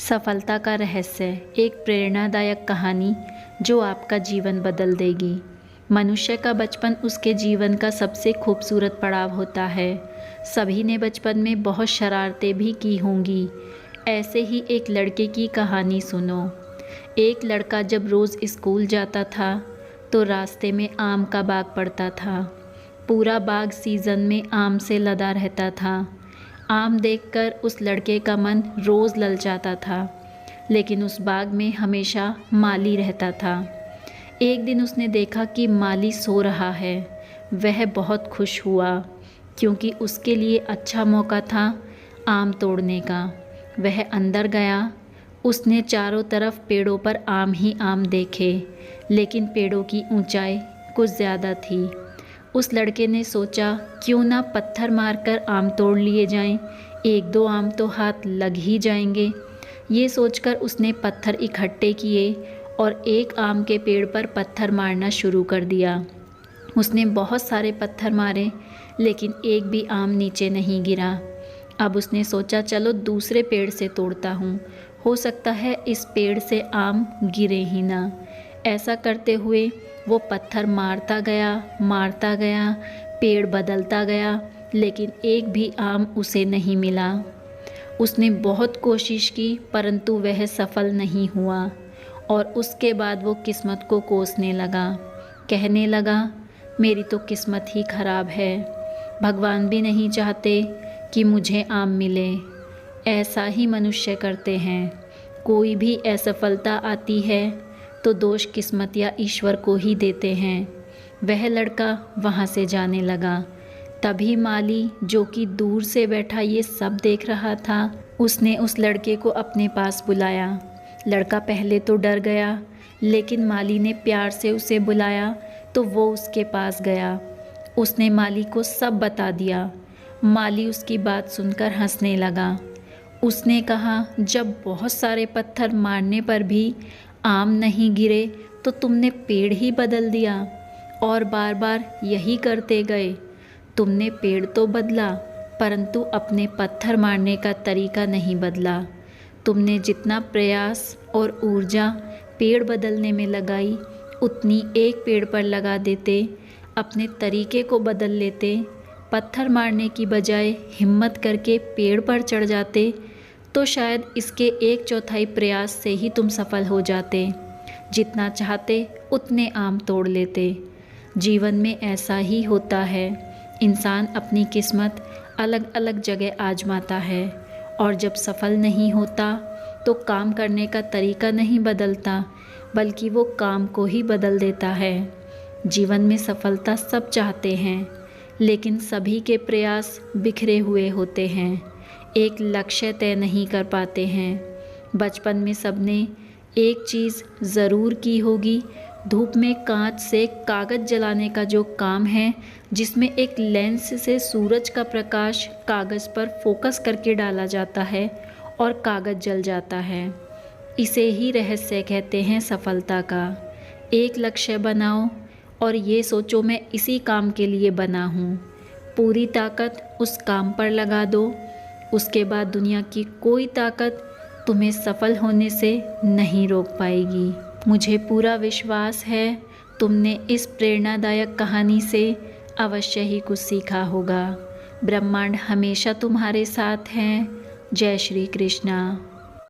सफलता का रहस्य, एक प्रेरणादायक कहानी जो आपका जीवन बदल देगी। मनुष्य का बचपन उसके जीवन का सबसे खूबसूरत पड़ाव होता है। सभी ने बचपन में बहुत शरारतें भी की होंगी। ऐसे ही एक लड़के की कहानी सुनो। एक लड़का जब रोज़ स्कूल जाता था तो रास्ते में आम का बाग पड़ता था। पूरा बाग सीज़न में आम से लदा रहता था। आम देखकर उस लड़के का मन रोज़ ललचाता था, लेकिन उस बाग में हमेशा माली रहता था। एक दिन उसने देखा कि माली सो रहा है। वह बहुत खुश हुआ क्योंकि उसके लिए अच्छा मौका था आम तोड़ने का। वह अंदर गया। उसने चारों तरफ पेड़ों पर आम ही आम देखे, लेकिन पेड़ों की ऊंचाई कुछ ज़्यादा थी। उस लड़के ने सोचा, क्यों ना पत्थर मारकर आम तोड़ लिए जाएं, एक दो आम तो हाथ लग ही जाएंगे। ये सोचकर उसने पत्थर इकट्ठे किए और एक आम के पेड़ पर पत्थर मारना शुरू कर दिया। उसने बहुत सारे पत्थर मारे, लेकिन एक भी आम नीचे नहीं गिरा। अब उसने सोचा, चलो दूसरे पेड़ से तोड़ता हूँ, हो सकता है इस पेड़ से आम गिरे ही ना। ऐसा करते हुए वो पत्थर मारता गया, पेड़ बदलता गया, लेकिन एक भी आम उसे नहीं मिला। उसने बहुत कोशिश की, परंतु वह सफल नहीं हुआ और उसके बाद वो किस्मत को कोसने लगा। कहने लगा, मेरी तो किस्मत ही खराब है, भगवान भी नहीं चाहते कि मुझे आम मिले। ऐसा ही मनुष्य करते हैं। कोई भी असफलता आती है तो दोष किस्मत या ईश्वर को ही देते हैं। वह लड़का वहाँ से जाने लगा। तभी माली, जो कि दूर से बैठा ये सब देख रहा था, उसने उस लड़के को अपने पास बुलाया। लड़का पहले तो डर गया, लेकिन माली ने प्यार से उसे बुलाया तो वो उसके पास गया। उसने माली को सब बता दिया। माली उसकी बात सुनकर हंसने लगा। उसने कहा, जब बहुत सारे पत्थर मारने पर भी आम नहीं गिरे तो तुमने पेड़ ही बदल दिया और बार बार यही करते गए। तुमने पेड़ तो बदला, परंतु अपने पत्थर मारने का तरीका नहीं बदला। तुमने जितना प्रयास और ऊर्जा पेड़ बदलने में लगाई, उतनी एक पेड़ पर लगा देते, अपने तरीके को बदल लेते, पत्थर मारने की बजाय हिम्मत करके पेड़ पर चढ़ जाते, तो शायद इसके 1/4 प्रयास से ही तुम सफल हो जाते। जितना चाहते उतने आम तोड़ लेते। जीवन में ऐसा ही होता है। इंसान अपनी किस्मत अलग अलग जगह आजमाता है, और जब सफल नहीं होता तो काम करने का तरीका नहीं बदलता, बल्कि वो काम को ही बदल देता है। जीवन में सफलता सब चाहते हैं, लेकिन सभी के प्रयास बिखरे हुए होते हैं, एक लक्ष्य तय नहीं कर पाते हैं। बचपन में सबने एक चीज़ ज़रूर की होगी, धूप में कांच से कागज़ जलाने का जो काम है, जिसमें एक लेंस से सूरज का प्रकाश कागज़ पर फोकस करके डाला जाता है और कागज़ जल जाता है। इसे ही रहस्य कहते हैं सफलता का। एक लक्ष्य बनाओ और ये सोचो, मैं इसी काम के लिए बना हूँ। पूरी ताकत उस काम पर लगा दो। उसके बाद दुनिया की कोई ताकत तुम्हें सफल होने से नहीं रोक पाएगी। मुझे पूरा विश्वास है तुमने इस प्रेरणादायक कहानी से अवश्य ही कुछ सीखा होगा। ब्रह्मांड हमेशा तुम्हारे साथ हैं। जय श्री कृष्णा।